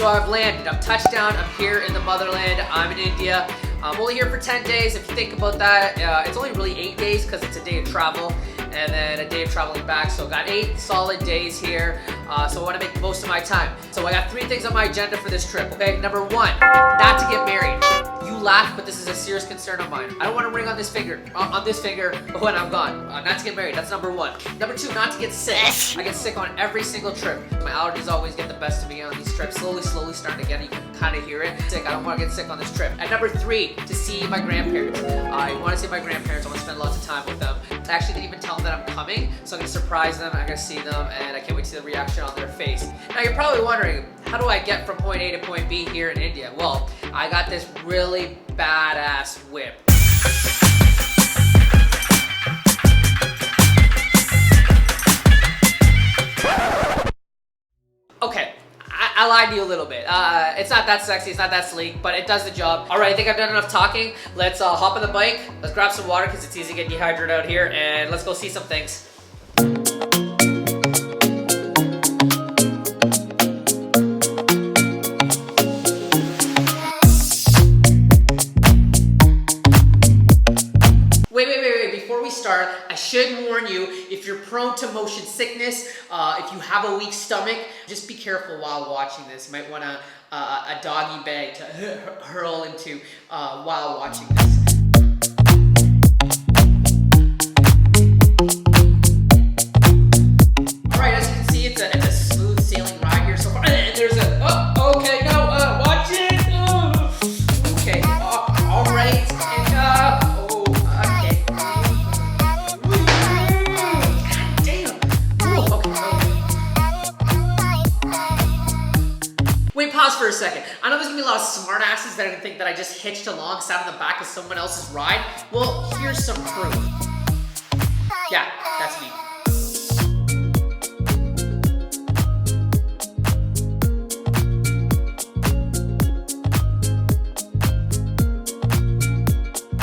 So I've landed, I'm touched down, I'm here in the motherland, I'm in India. I'm only here for 10 days. If you think about that, it's only really 8 days because it's a day of travel and then a day of traveling back. So got 8 solid days here. So I want to make the most of my time. So I got 3 things on my agenda for this trip, okay? Number 1, not to get married. You laugh, but this is a serious concern of mine. I don't want to ring on this finger when I'm gone. Not to get married, that's number 1. Number 2, not to get sick. I get sick on every single trip. My allergies always get the best of me on these trips. Slowly starting to get it. You can kind of hear it. Sick, I don't want to get sick on this trip. And number 3, to see my grandparents. I want to see my grandparents. I want to spend lots of time with them. I actually didn't even tell them that I'm coming, so I'm going to surprise them. I'm going to see them, and I can't wait to see the reaction on their face. Now, you're probably wondering, how do I get from point A to point B here in India? Well, I got this really badass whip. Okay. I lied to you a little bit. It's not that sexy, it's not that sleek, but it does the job. All right, I think I've done enough talking. Let's hop on the bike, let's grab some water because it's easy to get dehydrated out here, and let's go see some things. Wait, before we start, I should warn you, if you're prone to motion sickness, if you have a weak stomach, just be careful while watching this. You might want a doggy bag to hurl into while watching this. Alright, as you can see, it's a smooth sailing ride here so far. And there's a, okay, no, watch it! Okay, alright, and wait, pause for a second. I know there's gonna be a lot of smart asses that are gonna think that I just hitched along, sat in the back of someone else's ride. Well, here's some proof. Yeah, that's me.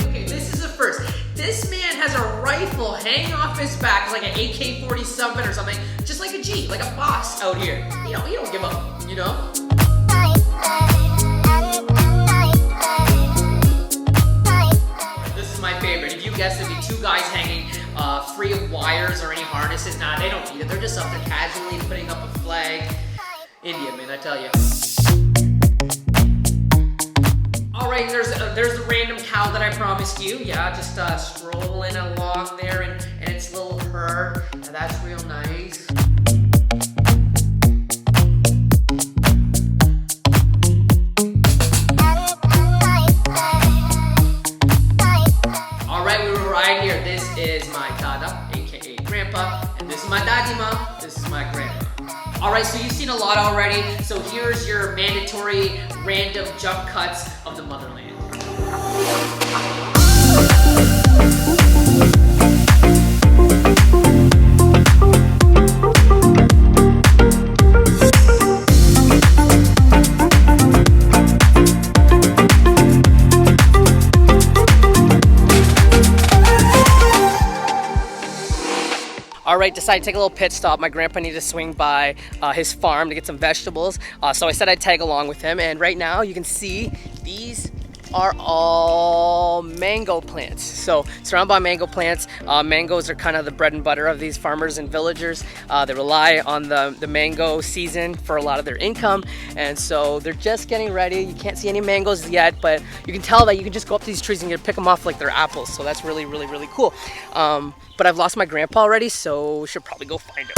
Okay, this is a first. This man has a rifle hanging off his back, like an AK-47 or something, just like a G, like a boss out here. You know, you don't give up, you know? This is my favorite. If you guessed, it'd be 2 guys hanging free of wires or any harnesses. Nah, they don't need it. They're just up there casually putting up a flag. India, man, I tell you. All right, there's the random cow that I promised you. Yeah, just strolling along there and its little herd. Now, that's real nice. This is my dada, aka grandpa, and this is my daddy mom, this is my grandma. Alright, so you've seen a lot already, so here's your mandatory random jump cuts of the motherland. Alright, decided to take a little pit stop. My grandpa needed to swing by his farm to get some vegetables. So I said I'd tag along with him. And right now you can see these are all mango plants. So surrounded by mango plants. Mangoes are kind of the bread and butter of these farmers and villagers. They rely on the mango season for a lot of their income. And so they're just getting ready. You can't see any mangoes yet, but you can tell that you can just go up to these trees and you can pick them off like they're apples. So that's really, really, really cool. But I've lost my grandpa already, so should probably go find him.